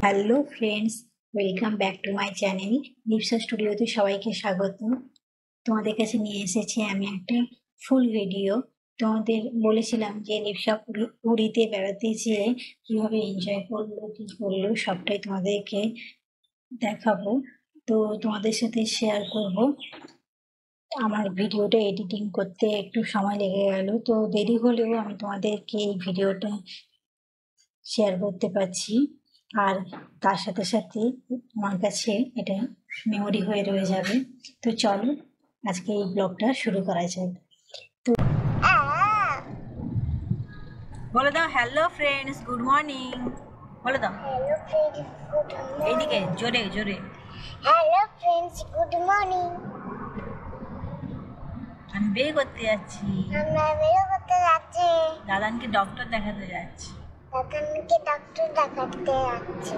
Hello friends, welcome back to my channel Lipsa স্টুডিওতে সবাইকে স্বাগত। তোমাদের কাছে নিয়ে এসেছি আমি একটা ফুল ভিডিও। তোমাদের বলেছিলাম যে লিপসা পুরীতে বেড়াতে যেয়ে কীভাবে এনজয় করলো, কী করলো সবটাই তোমাদেরকে দেখাবো। তো তোমাদের সাথে শেয়ার করব। আমার ভিডিওটা এডিটিং করতে একটু সময় লেগে গেল, তো দেরি হলেও আমি তোমাদেরকে এই ভিডিওটা শেয়ার করতে পারছি। আর তার সাথে সাথে আমার কাছে এটা মেমোরি হয়ে রয়ে যাবে। তো চলো আজকে এই ব্লগটা শুরু করা যাক। তো বলে দাও হ্যালো ফ্রেন্ডস, গুড মর্নিং বলে দাও। Hello friends, good morning. এইদিকে জোরে জোরে। Hello friends, good morning. আমি বের করতে যাচ্ছি। আমরা বের করতে যাচ্ছি। দাদানকে ডক্টর দেখাতে যাচ্ছি। দাদানকে ডক্টর দেখাতে যাচ্ছি।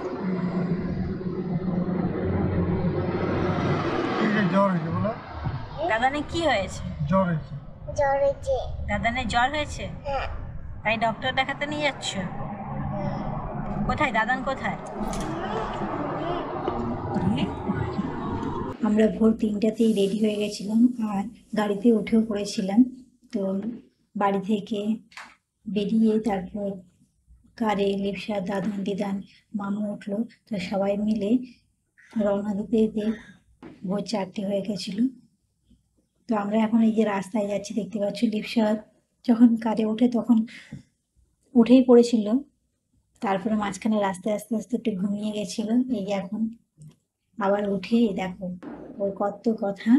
জ্বর হয়েছে বলো। দাদানে কি হয়েছে? জ্বর হয়েছে। জ্বর হয়েছে। দাদানের জ্বর হয়েছে, হ্যাঁ। তাই ডক্টর দেখাতে নিয়ে যাচ্ছ? কোথায় দাদান কোথায়? আমরা ভোর 3টাতেই রেডি হয়ে গেছিলাম আর গাড়িতে উঠেও পড়েছিলাম। তো বাড়ি থেকে বেরিয়ে তারপর কারে লিপসা, দাদান, দিদান, মামু উঠলো। তো সবাই মিলে রওনা দিতে দিতে ভোর 4টে হয়ে গেছিল। তো আমরা এখন এই যে রাস্তায় যাচ্ছি, দেখতে পাচ্ছ লিপসা যখন কারে ওঠে তখন উঠেই পড়েছিল, তারপরে মাঝখানে রাস্তায় আস্তে আস্তে একটু ঘুমিয়ে গেছিল। এই যে এখন আবার উঠে দেখো ওর কত কথা।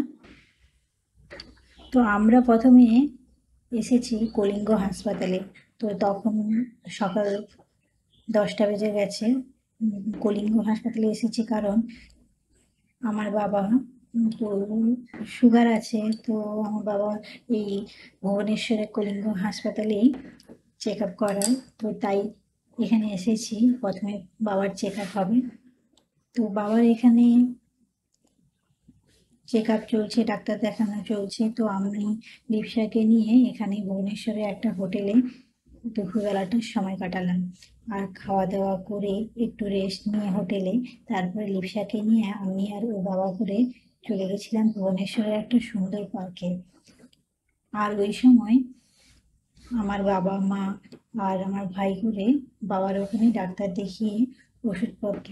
তো আমরা প্রথমে এসেছি কলিঙ্গ হাসপাতালে। তো তখন সকাল 10টা বেজে গেছে। কলিঙ্গ হাসপাতালে এসেছি কারণ আমার বাবা তো সুগার আছে। তো আমার বাবা এই ভুবনেশ্বরের কলিঙ্গ হাসপাতালেই চেক আপ করায়, তো তাই এখানে এসেছি। প্রথমে বাবার চেক আপ হবে। তো বাবার এখানে চেক আপ চলছে, ডাক্তার দেখানো চলছে। তো আমি লিপসাকে নিয়ে এখানে ভুবনেশ্বরে একটা হোটেলে দুপুরবেলাটার সময় কাটালাম। আর খাওয়া দাওয়া করে একটু রেস্ট নিয়ে হোটেলে তারপরে লিপসাকে নিয়ে আমি আর ও বাবা করে চলে গেছিলাম ভুবনেশ্বরের একটা সুন্দর পার্কে। আর ওই সময় আমার বাবা, মা আর আমার ভাই করে বাবার ওখানে ডাক্তার দেখিয়ে ওষুধপত্র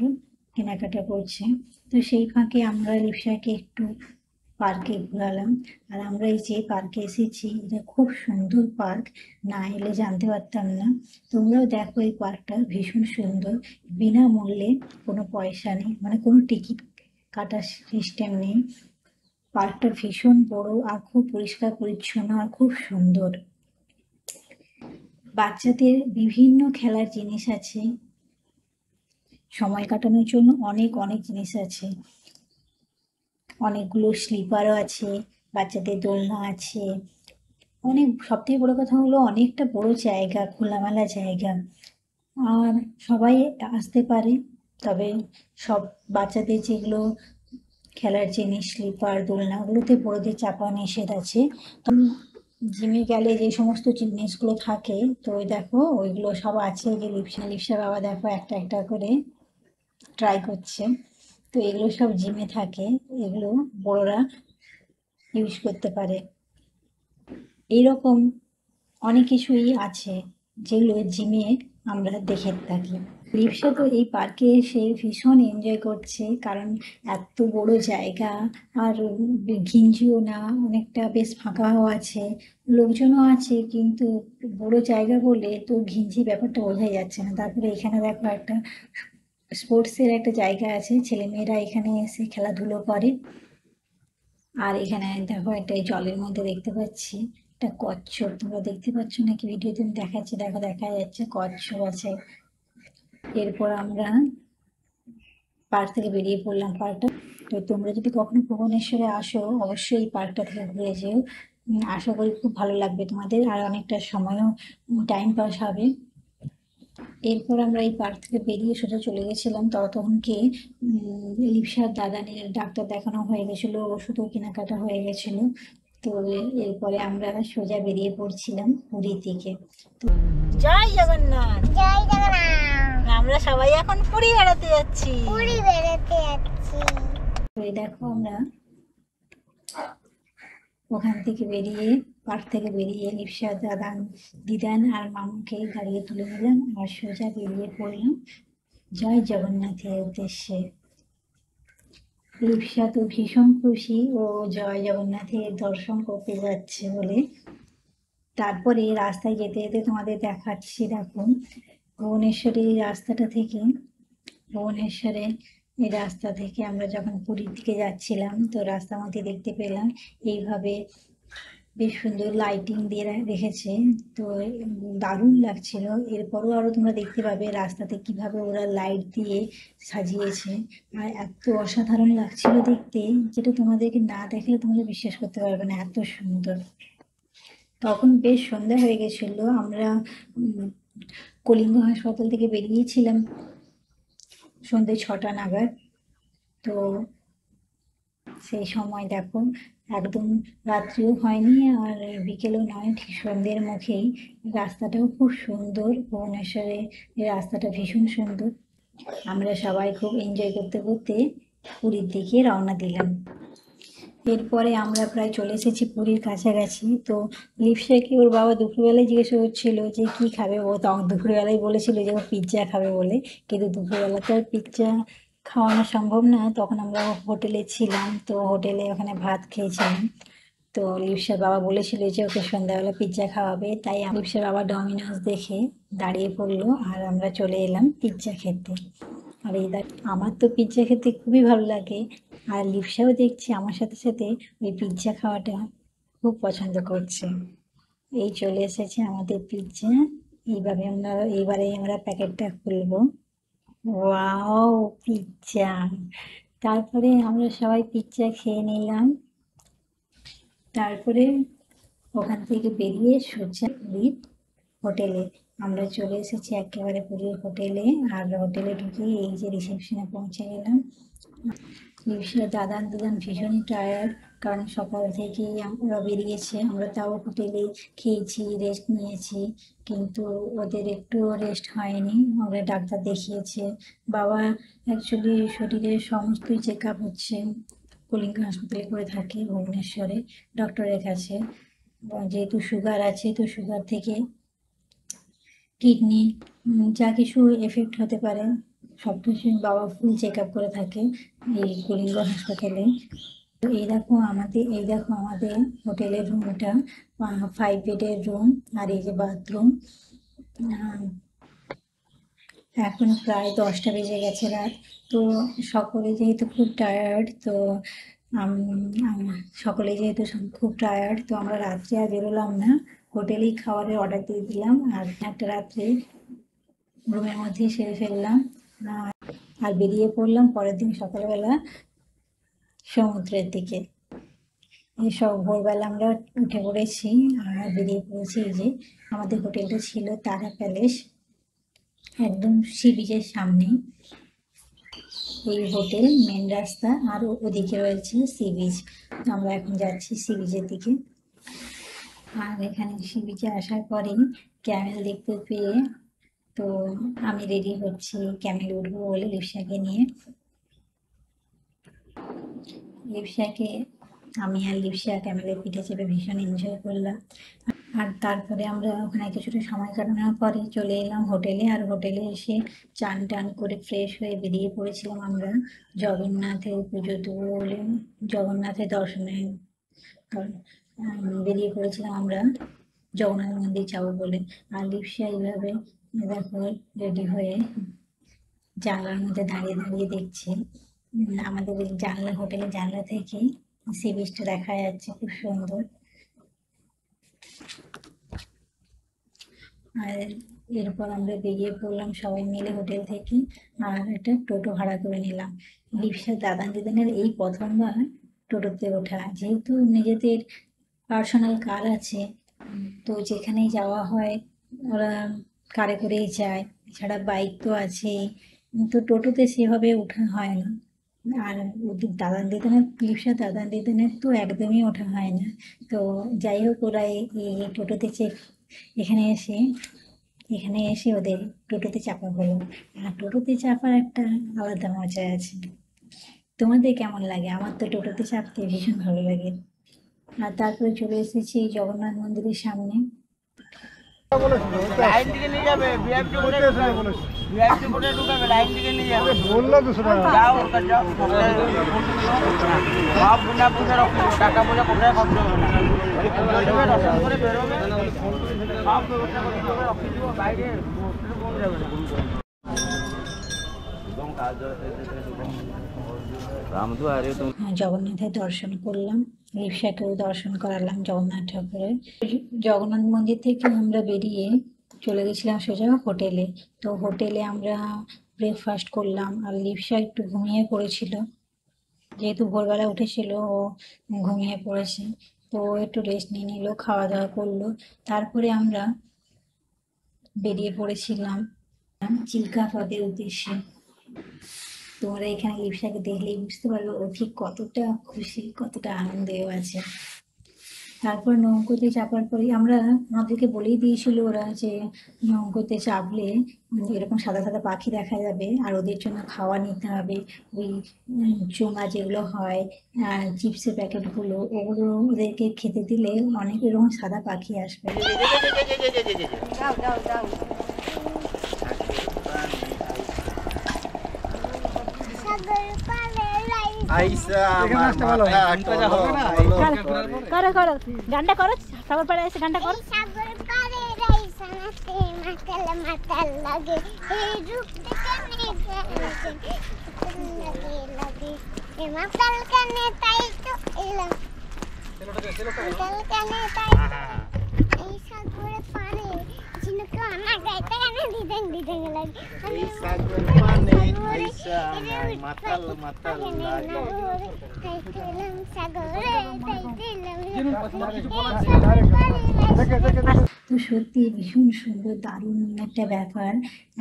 কেনাকাটা করছে। তো সেই ফাঁকে আমরা লিপসাকে একটু পার্কে ঘোরালাম। আর আমরা এই যে পার্কে এসেছি, এটা খুব সুন্দর পার্ক, না এলে জানতে পারতাম না। তোমরাও দেখো, এই পার্কটা ভীষণ সুন্দর, বিনামূল্যে, কোনো পয়সা নেই, মানে কোনো টিকিট কাটার সিস্টেম নেই। পার্কটা ভীষণ বড় আর খুব পরিষ্কার পরিচ্ছন্ন আর খুব সুন্দর। বাচ্চাদের বিভিন্ন খেলার জিনিস আছে, সময় কাটানোর জন্য অনেক অনেক জিনিস আছে। অনেকগুলো স্লিপারও আছে, বাচ্চাদের দোলনা আছে অনেক। সবথেকে বড় কথা হলো অনেকটা বড় জায়গা, খোলামেলা জায়গা, আর সবাই আসতে পারে। তবে সব বাচ্চাদের যেগুলো খেলার জিনিস, স্লিপার, দোলনা, ওগুলোতে বড়দের চাপা নিষেধ আছে। তো জিমে গেলে যে সমস্ত জিনিসগুলো থাকে, তো ওই দেখো ওইগুলো সব আছে। যে লিপসা বাবা দেখো একটা একটা করে ট্রাই করছে। তো এগুলো সব জিমে থাকে, এগুলো বড়রা ইউজ করতে পারে। এইরকম অনেক কিছুই আছে যেগুলো জিমে আমরা দেখে থাকি। লিপসা তো এই পার্কে এসে ভীষণ এনজয় করছে, কারণ এত বড় জায়গা আর ঘিঞ্জিও না, অনেকটা বেশ ফাঁকাও আছে, লোকজনও আছে, কিন্তু বড় জায়গা বলে তো ঘিঞ্জি ব্যাপারটা বোঝাই যাচ্ছে না। তারপরে এখানে দেখো একটা স্পোর্টসের একটা জায়গা আছে, ছেলেমেয়েরা এখানে এসে খেলাধুলো করে। আর এখানে দেখো একটা জলের মধ্যে দেখতে পাচ্ছি একটা কচ্ছপ, তোমরা দেখতে পাচ্ছ নাকি ভিডিওতে আমি দেখাচ্ছি, দেখো দেখা যাচ্ছে কচ্ছপ আছে। এরপর আমরা পার্ক থেকে বেরিয়ে পড়লাম। পার্কটা তো তোমরা যদি কখনো ভুবনেশ্বরে আসো অবশ্যই এই পার্কটা থেকে ঘুরে যেও। আশা করি খুব ভালো লাগবে তোমাদের, আর অনেকটা সময়ও টাইম পাস হবে। এরপর আমরা এই পার্ক থেকে বেরিয়ে সোজা চলে গেছিলাম ততক্ষণকে লিপসার দাদানের ডাক্তার দেখানো হয়ে গেছিলো, ওষুধও কেনাকাটা হয়ে গেছিলো। তো এরপরে আমরা সোজা বেরিয়ে পড়ছিলাম পুরীর দিকে। তো জয় জগন্নাথ। জয় জগন্নাথ। আমরা সবাই এখন পুরী বেড়াতে যাচ্ছি। পুরী বেড়াতে যাচ্ছি। তো এই দেখো আমরা ওখান থেকে বেরিয়ে, পার্ক থেকে বেরিয়ে লিপসা দাদান দিদান আর মামুকে গাড়িতে তুলে নিলাম আর সোজা বেরিয়ে পড়লাম জয় জগন্নাথের উদ্দেশ্যে। লিপসা তো ভীষণ খুশি, ও জয় জগন্নাথের দর্শন করতে যাচ্ছে বলে। তারপরে রাস্তায় যেতে যেতে তোমাদের দেখাচ্ছি, দেখুন ভুবনেশ্বরের এই রাস্তাটা থেকে, ভুবনেশ্বরে এই রাস্তা থেকে আমরা যখন পুরীর দিকে যাচ্ছিলাম তো রাস্তার মধ্যে দেখতে পেলাম এইভাবে বেশ সুন্দর লাইটিং দিয়ে রেখেছে। তো দারুণ লাগছিল। এরপরও আরো তোমরা দেখতে পাবে রাস্তাতে কিভাবে ওরা লাইট দিয়ে সাজিয়েছে, আর এত অসাধারণ লাগছিল দেখতে, যেটা তোমাদেরকে না দেখলে তোমরা বিশ্বাস করতে পারবে না, এত সুন্দর। তখন বেশ সন্ধ্যা হয়ে গেছিল, আমরা কলিঙ্গ হাসপাতাল থেকে বেরিয়েছিলাম সন্ধ্যে 6টা নাগাদ। তো সেই সময় দেখো একদম রাত্রিও হয়নি আর বিকেলও নয়, ঠিক সন্ধ্যের মুখেই। রাস্তাটাও খুব সুন্দর, ভুবনেশ্বরে এই রাস্তাটা ভীষণ সুন্দর। আমরা সবাই খুব এনজয় করতে করতে পুরীর দিকে রওনা দিলাম। এরপরে আমরা প্রায় চলে এসেছি পুরীর কাছাকাছি। তো লিপসাকে ওর বাবা দুপুরবেলায় জিজ্ঞাসা করছিল যে কি খাবে, ও তখন দুপুরবেলায় বলেছিল যে ও পিৎজা খাবে বলে, কিন্তু দুপুরবেলা তো আর পিৎজা খাওয়ানো সম্ভব না, তখন আমরা হোটেলে ছিলাম, তো হোটেলে ওখানে ভাত খেয়েছিলাম। তো লিপসার বাবা বলেছিল যে ওকে সন্ধ্যাবেলা পিৎজা খাওয়াবে, তাই লিপসার বাবা ডমিনোজ দেখে দাঁড়িয়ে পড়লো আর আমরা চলে এলাম পিৎজা খেতে। আর এই দেখ, আমার তো পিৎজা খেতে খুবই ভালো লাগে, আর লিপসাও দেখছি আমার সাথে সাথে ওই পিৎজা খাওয়াটা খুব পছন্দ করছে। এই চলে এসেছে আমাদের পিৎজা। এইবারে আমরা প্যাকেটটা খুলবো। Wow, pizza! তারপরে আমরা সবাই পিৎজা খেয়ে নিলাম। তারপরে ওখান থেকে বেরিয়ে সোজা পুরীর হোটেলে আমরা চলে এসেছি, একেবারে পুরীর হোটেলে। আর হোটেলে ঢুকে এই যে রিসেপশনে পৌঁছে গেলাম। লিপসার দাদান দুদান ভীষণই টায়ার্ড, কারণ সকাল থেকেই আমরা বেরিয়েছে, আমরা তাও হোটেলে খেয়েছি, রেস্ট নিয়েছি, কিন্তু ওদের একটু রেস্ট হয়নি, ওরা ডাক্তার দেখিয়েছে। বাবা অ্যাকচুয়ালি শরীরের সমস্তই চেক আপ হচ্ছে, কলিঙ্গ হাসপাতালে করে থাকে ভুবনেশ্বরে ডক্টরের কাছে। যেহেতু সুগার আছে, তো সুগার থেকে কিডনি যা কিছু এফেক্ট হতে পারে সব কিছু বাবা ফুল চেক আপ করে থাকে এই কলিঙ্গ হাসপাতালে। তো এই দেখো আমাদের হোটেলের রুমটা, 5 বেডের রুম, আর এই যে বাথরুম। এখন প্রায় 10টা বেজে গেছে রাত। তো সকলে যেহেতু খুব টায়ার্ড, তো সকলে যেহেতু খুব টায়ার্ড, তো আমরা রাত্রে আর বেরোলাম না, হোটেলেই খাবারের অর্ডার দিয়ে দিলাম আর একটা রাত্রে রুমের মধ্যেই সেরে ফেললাম। আর বেরিয়ে পড়লাম পরের দিন সকালবেলা সমুদ্রের দিকে। এইসব ভোরবেলা আমরা উঠে পড়েছি আর বেরিয়ে পড়েছি। এই যে আমাদের হোটেলটা ছিল তারা প্যালেস, একদম সি বিচের সামনে এই হোটেল, মেন রাস্তা, আর ওদিকে রয়েছে সি বিচ। আমরা এখন যাচ্ছি সি বিচের দিকে। আর এখানে সি বিচে আসার পরেই ক্যামেল দেখতে পেয়ে তো আমি রেডি হচ্ছি ক্যামেল উঠবো বলে লিপসাকে নিয়ে। লিপসাকে আমি আর লিপসা ক্যামেলের পিঠে চেপে ভীষণ এনজয় করলাম। আর তারপরে আমরা ওখানে কিছুটা সময় কাটানোর পরে চলে এলাম হোটেলে। আর হোটেলে এসে চান টান করে ফ্রেশ হয়ে বেরিয়ে পড়েছিলাম আমরা জগন্নাথের পুজো দেবো বলে, জগন্নাথের দর্শনে বেরিয়ে পড়েছিলাম আমরা জগন্নাথ মন্দির যাবো বলে। আর লিপসা এইভাবে দেখো রেডি হয়ে জানলার মধ্যে দাঁড়িয়ে দাঁড়িয়ে দেখছে। আমাদের এই জানলা, হোটেলের জানলা থেকে সি বিচটা দেখা যাচ্ছে, খুব সুন্দর। আর এরপর আমরা বেরিয়ে পড়লাম সবাই মিলে হোটেল থেকে, আর একটা টোটো ভাড়া করে নিলাম। লিপসা দাদা দিদানের এই প্রথমবার টোটোতে ওঠা, যেহেতু নিজেদের পার্সোনাল কার আছে, তো যেখানেই যাওয়া হয় ওরা কারে করেই যায়, এছাড়া বাইক তো আছেই, তো টোটোতে সেভাবে ওঠা হয় না। আর ওদের দাদা দিদানের, লিপসা দাদা দিদানের তো একদমই ওঠা হয় না। তো যাই হোক, ওরা এই টোটোতে এখানে এসে ওদের টোটোতে চাপা হলো। আর টোটোতে চাপার একটা আলাদা মজা আছে। তোমাদের কেমন লাগে? আমার তো টোটোতে চাপতে ভীষণ ভালো লাগে। আর তারপরে চলে এসেছি জগন্নাথ মন্দিরের সামনে। লাইন থেকে নিয়ে যাবে ভিআইপি মোড়ে ভিআইপি মোড়ে ঢুকাবে লাইন থেকে নিয়ে যাবে বললো 200 টাকা যাও ওটা যাও সব বিনা পয়সা রাখো টাকা পয়সা কোথায় খরচ হবে না বেরোবে দর্শন করে বেরোবে সব ব্যবস্থা করে দেবে রাখি দিব বাইরে হোস্টেলে কোন যাবে না জগন্নাথের দর্শন করলাম, লিপসাকেও দর্শন করালাম জগন্নাথ ঠাকুরের। জগন্নাথ মন্দির থেকে আমরা বেরিয়ে চলে গেছিলাম সোজা হোটেলে। তো হোটেলে আমরা ব্রেকফাস্ট করলাম, আর লিপসা একটু ঘুমিয়ে পড়েছিল, যেহেতু ভোরবেলা উঠেছিল ও ঘুমিয়ে পড়েছে, তো ও একটু রেস্ট নিয়ে নিল, খাওয়া দাওয়া করলো। তারপরে আমরা বেরিয়ে পড়েছিলাম চিল্কা হ্রদের উদ্দেশ্যে। তোমরা এখানে লিপসাকে দেখলেই বুঝতে পারবে ও ঠিক কতটা খুশি, কতটা আনন্দেও আছে। তারপর নৌকোতে চাপার পরে আমাদেরকে বলেই দিয়েছিল ওরা যে নৌকোতে চাপলে এরকম সাদা সাদা পাখি দেখা যাবে, আর ওদের জন্য খাওয়া নিতে হবে। ওই চোঙা যেগুলো হয়, চিপসের প্যাকেটগুলো, ওগুলো ওদেরকে খেতে দিলে অনেক এরকম সাদা পাখি আসবে। সাগর পাড়ে রাইস আইসা এখানে আসতে ভালো হবে না করো করো গানটা করো, সাগর পাড়ে এসে গানটা করো। সাগর পাড়ে রাইস নাতে মাতাল মাতাল লাগে এই রূপ দেখে মেঘে লাগে লাগে এ মাতাল কানে তাই তো এলাম মাতাল কানে তাই এই সাগর পাড়ে ঝিনুক না গাইতে কানে দিদেন দিদেন লাগে এই সাগর পানে আইসা মাতাল মাতাল লাগে তাইতেলাম সাগরে তাইতেলাম তো সত্যি ভীষণ সুন্দর, দারুণ একটা ব্যাপার।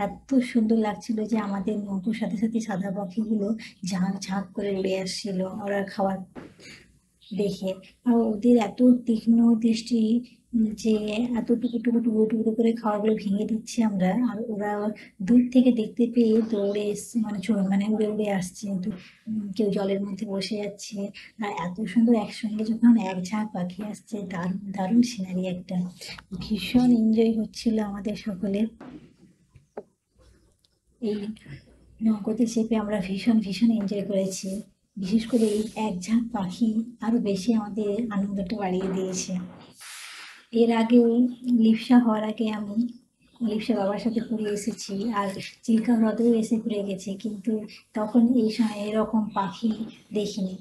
এত সুন্দর লাগছিল যে আমাদের নৌকোর সাথে সাথে সাদা পাখিগুলো ঝাঁক ঝাঁক করে উড়ে আসছিল ওরা খাবার দেখে। আর ওদের এত তীক্ষ্ণ দৃষ্টি যে এত টুকরো টুকরো টুকরো করে খাবারগুলো ভেঙে দিচ্ছি আমরা, আর ওরা দূর থেকে দেখতে পেয়ে দৌড়ে এসছে, মানে উড়ে উড়ে আসছে। কেউ জলের মধ্যে বসে যাচ্ছে, আর এত সুন্দর একসঙ্গে যখন এক ঝাঁক পাখি আসছে, দারুণ দারুণ সিনারি একটা। ভীষণ এনজয় হচ্ছিল আমাদের সকলের। এই নৌকোতে চেপে আমরা ভীষণ ভীষণ এনজয় করেছি। বিশেষ করে এই এক ঝাঁক পাখি আরো বেশি আমাদের আনন্দটা বাড়িয়ে দিয়েছে। এর আগেও লিপসা হওয়ার আগে আমি লিপসা বাবার সাথে ঘুরে এসেছি, আর চিল্কা হ্রদেও এসে ঘুরে গেছি, কিন্তু তখন এই সময় এরকম পাখি দেখিনি।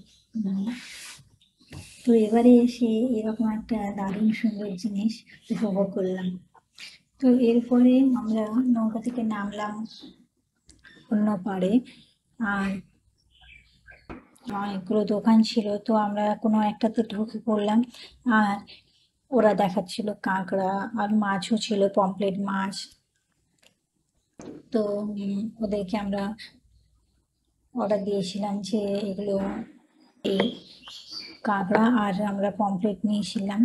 তো এবারে এসে এরকম একটা দারুণ সুন্দর জিনিস উপভোগ করলাম। তো এরপরে আমরা নৌকা থেকে নামলাম অন্য পাড়ে, আর অনেকগুলো দোকান ছিল, তো আমরা কোনো একটাতে ঢুকে পড়লাম। আর ওরা দেখাচ্ছিল কাঁকড়া, আর মাছও ছিল, পমফ্রেট মাছ। তো ওদেরকে আমরা অর্ডার দিয়েছিলাম যে এগুলো, এই কাঁকড়া আর আমরা পমফ্রেট নিয়েছিলাম।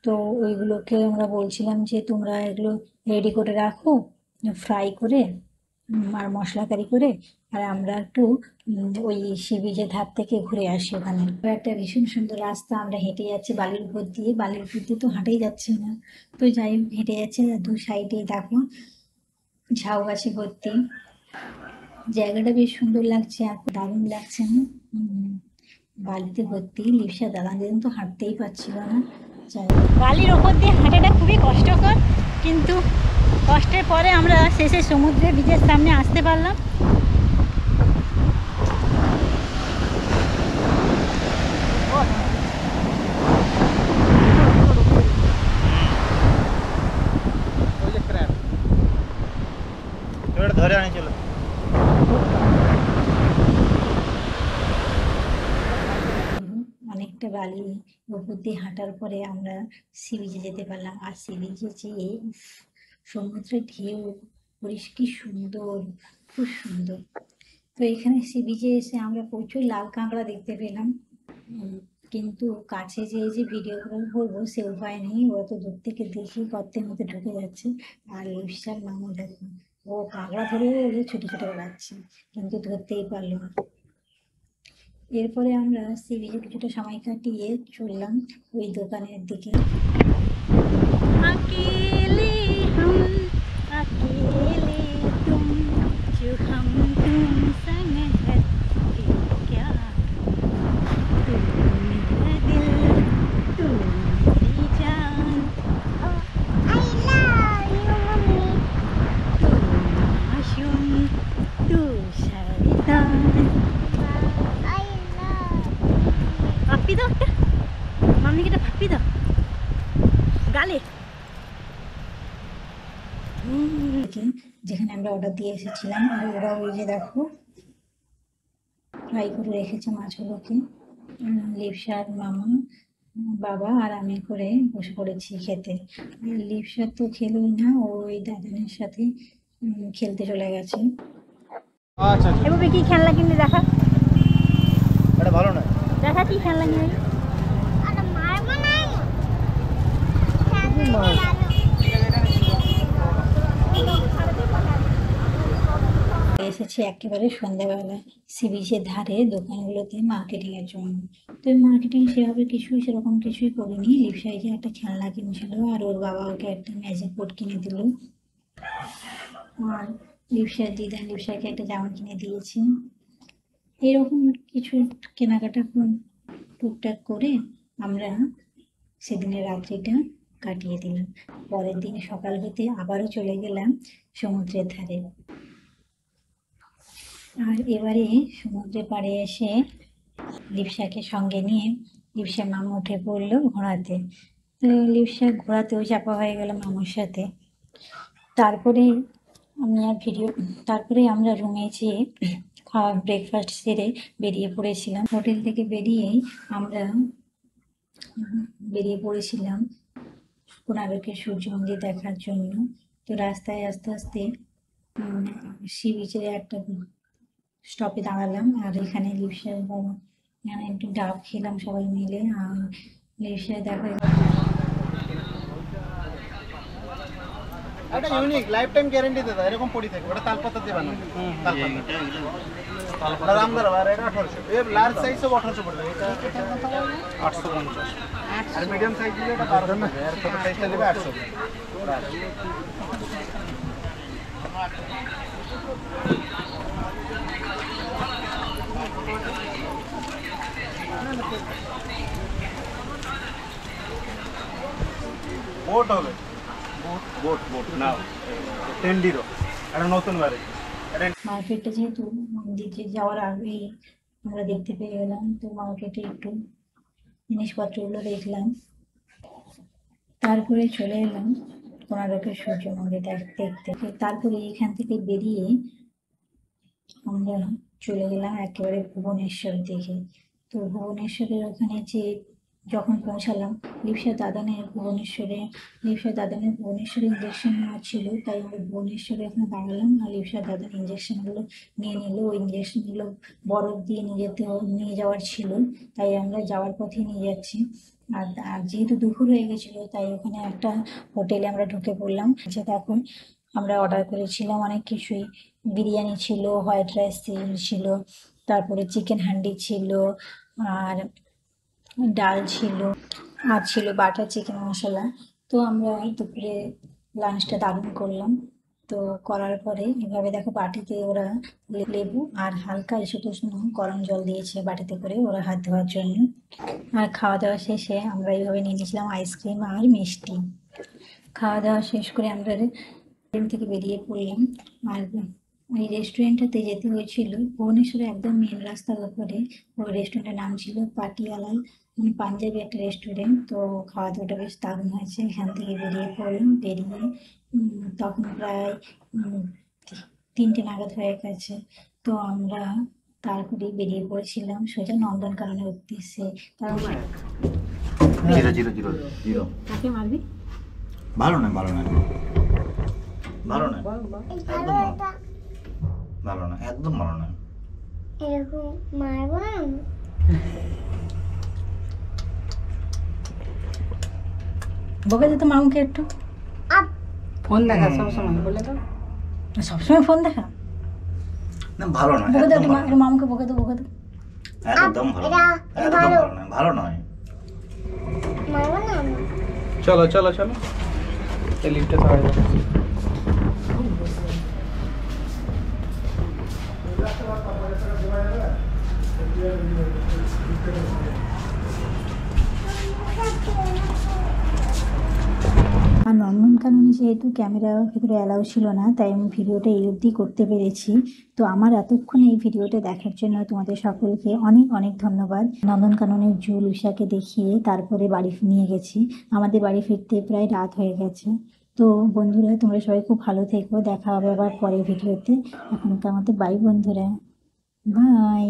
তো ওইগুলোকে আমরা বলছিলাম যে তোমরা এগুলো রেডি করে রাখো, ফ্রাই করে আর মশলা কারি করে, আর আমরা একটু ওই সি বিচের ধার থেকে ঘুরে আসি। ওখানে একটা ভীষণ সুন্দর রাস্তা, আমরা হেঁটে যাচ্ছি বালির উপর দিয়ে তো হাঁটাই যাচ্ছে না, তো যাই হোক হেঁটে যাচ্ছে। দু সাইডে দেখো ঝাউ গাছে ভর্তি, জায়গাটা বেশ সুন্দর লাগছে, আর দারুণ লাগছে না? বালিতে ভর্তি। লিপসা দাদা দিন তো হাঁটতেই পারছিল না। বালির ওপর দিয়ে হাঁটাটা খুবই কষ্টকর, কিন্তু কষ্টের পরে আমরা শেষে সমুদ্রে বিচের সামনে আসতে পারলাম। ধরে আনি চলো। অনেকটা বালি উপর দিয়ে হাঁটার পরে আমরা সি বিচে যেতে পারলাম। আর সি বিচে যেয়ে সমুদ্রের ঢেউ কি সুন্দর, খুব সুন্দর। তো এখানে সি বিচে এসে আমরা প্রচুর লাল কাঁকড়া দেখতে পেলাম। কিন্তু কাছে যেয়ে যে ভিডিও করবো সে উপায় নেই, ওরা তো দূর থেকে দেখি গর্তের মধ্যে ঢুকে যাচ্ছে। আর লিপসার মামু দেখো, ও কাঁকড়া ধরে ওদের ছোট ছোট বেড়াচ্ছে, কিন্তু ধরতেই পারলো না। এরপরে আমরা সি বিচে কিছুটা সময় কাটিয়ে চললাম ওই দোকানের দিকে। अकेले हम अकेले तुम जो हम तुम संग है कि क्या तुम मेरा दिल तुम मेरी जान I love you, mommy. तू मासूम तू शैतान I love পাপ্পি দাও একটা, মাম্মিকে একটা পাপ্পি দাও গালে। যেখানে আমরা অর্ডার দিয়ে এসেছিলাম, আর ওরা ওই যে দেখো ফ্রাই করে রেখেছে মাছগুলোকে। লিপসার মামা, বাবা আর আমি করে বসে পড়েছি খেতে। লিপসার তো খেলোই না, ও ওই দাদানের সাথে খেলতে চলে গেছে। আচ্ছা আচ্ছা, এভাবে কি খেলনা কিনলে দেখা, এটা ভালো নয়। দেখা কি খেলনা কিনে। আর মারবো না এসেছি একেবারে সন্ধ্যাবেলায় সি বিচের ধারে দোকানগুলোতে মার্কেটিং এর জন্য। তো মার্কেটিং সেভাবে সেরকম কিছুই করিনি। লিপসাই যে একটা খেলনা কিনেছিল, আর ওর বাবা ওকে একটা ম্যাজিক বোর্ড কিনে দিল। আর লিপসার দিদা লিপসাকে একটা জামা কিনে দিয়েছে। এরকম কিছু কেনাকাটা টুকটাক করে আমরা সেদিনের রাত্রিটা কাটিয়ে দিলাম। পরের দিন সকাল হতে আবারও চলে গেলাম সমুদ্রের ধারে। আর এবারে সমুদ্রের পাড়ে এসে লিপসাকে সঙ্গে নিয়ে লিপসার মামা উঠে পড়লো ঘোড়াতে। তো লিপসা ঘোড়াতেও চাপা হয়ে গেল মামুর সাথে। তারপরে তারপরে আমরা রুমে যেয়ে খাওয়া ব্রেকফাস্ট সেরে বেরিয়ে পড়েছিলাম। হোটেল থেকে বেরিয়েই আমরা বেরিয়ে পড়েছিলাম কোণার্কের সূর্য মন্দির দেখার জন্য। তো রাস্তায় আস্তে আস্তে সি বিচের একটা স্টপে দাঁড়ালাম, আর এখানে লিপসার একটু ডাব খেলাম সবাই মিলে। আর লিপসা দেখো এটা ইউনিক লাইফ টাইম গ্যারান্টি দাদা, এরকম পড়ি থাকে। ওটা তালপাতা দিয়ে বানানো, তালপাতা ওটা রামদার আর এটা 1800। এর লার্জ সাইজ সব 1800 পড়বে। এটা 850। আর মিডিয়াম সাইজ দিলে এটা 1200 হবে, আর ছোট সাইজটা দিলে 800। বোট হবে, বোট বোট নাও 10 এটা নতুন বারে। মার্কেটটা যেহেতু মন্দিরে যাওয়ার আগেই আমরা দেখতে পেয়ে গেলাম, তো মার্কেটে একটু জিনিসপত্রগুলো দেখলাম। তারপরে চলে এলাম কোণার্কের সূর্য মন্দির দেখতে। তারপরে এখান থেকে বেরিয়ে আমরা চলে গেলাম একেবারে ভুবনেশ্বর দিকে। তো ভুবনেশ্বরের ওখানে যখন পৌঁছালাম, লিপসার দাদানের ভুবনেশ্বরে ইঞ্জেকশন নেওয়া ছিল, তাই আমরা ভুবনেশ্বরে ওখানে দাঁড়ালাম। আর লিপসার দাদার ইঞ্জেকশনগুলো নিয়ে নিল। ওই ইঞ্জেকশনগুলো বরফ দিয়ে নিয়ে যাওয়ার ছিল, তাই আমরা যাওয়ার পথে নিয়ে যাচ্ছি। আর যেহেতু দুপুর হয়ে গেছিল, তাই ওখানে একটা হোটেলে আমরা ঢুকে পড়লাম। আচ্ছা দেখুন, আমরা অর্ডার করেছিলাম অনেক কিছুই। বিরিয়ানি ছিল, হোয়াইট রাইস ছিল, তারপরে চিকেন হান্ডি ছিল, আর ডাল ছিল, আর ছিল বাটার চিকেন মশলা। তো আমরা দুপুরে লাঞ্চটা দারুণ করলাম। তো করার পরে এভাবে দেখো বাটিতে ওরা লেবু আর হালকা ইসুতুষ্ণ গরম জল দিয়েছে বাটিতে করে ওরা হাত ধোয়ার জন্য। আর খাওয়া দাওয়া শেষে আমরা এইভাবে নিয়ে নিয়েছিলাম আইসক্রিম আর মিষ্টি। খাওয়া দাওয়া শেষ করে আমরা ট্রেন থেকে বেরিয়ে পড়লাম। আর ওই রেস্টুরেন্টটাতে যেতে হয়েছিল ভুবনেশ্বরে একদম মেন রাস্তার উপরে। ওই রেস্টুরেন্টের নাম ছিল পাটিয়ালাল, মানে পাঞ্জাবি একটা রেস্টুরেন্ট। তো খাওয়া দাওয়াটা বেশ দারুণ হয়েছে। এখান থেকে বেরিয়ে পড়লাম। বেরিয়ে তখন প্রায় 3টে নাগাদ হয়ে গেছে। তো আমরা তারপরে বেরিয়ে পড়েছিলাম সোজা নন্দনকাননের উদ্দেশ্যে। কারণ জিরো জিরো জিরো জিরো। কাকে মারবি? ভালো নয়, ভালো নয়, ভালো নয়, ভালো এটা ভালো নয়, একদম ভালো নয়। এরকম মারবো না আমি। বকে দিত মামুকে একটু। ফোন দেখা সবসময় বলে তো। সবসময় ফোন দেখা? না ভালো নয়, বকে দে একদম একটু, ভালো একটু মামুকে বকে দে, বকে দে। একদম ভালো নয়, একদম ভালো নয়, ভালো নয়। মারবো না আমি। চলো চলো চলো, এই লিফটে তো হয়ে যাবে। আর নন্দনকাননে যেহেতু ক্যামেরা ভিতরে অ্যালাউ ছিল না, তাই আমি ভিডিওটা এই অবধি করতে পেরেছি। তো আমার এতক্ষণ এই ভিডিওটা দেখার জন্য তোমাদের সকলকে অনেক অনেক ধন্যবাদ। নন্দনকাননের জু লুসাকে দেখিয়ে তারপরে বাড়ি নিয়ে গেছি। আমাদের বাড়ি ফিরতে প্রায় রাত হয়ে গেছে। তো বন্ধুরা, তোমরা সবাই খুব ভালো থেকো, দেখা হবে আবার পরের ভিডিওতে। এখনকার মতো বাই বন্ধুরা, বাই।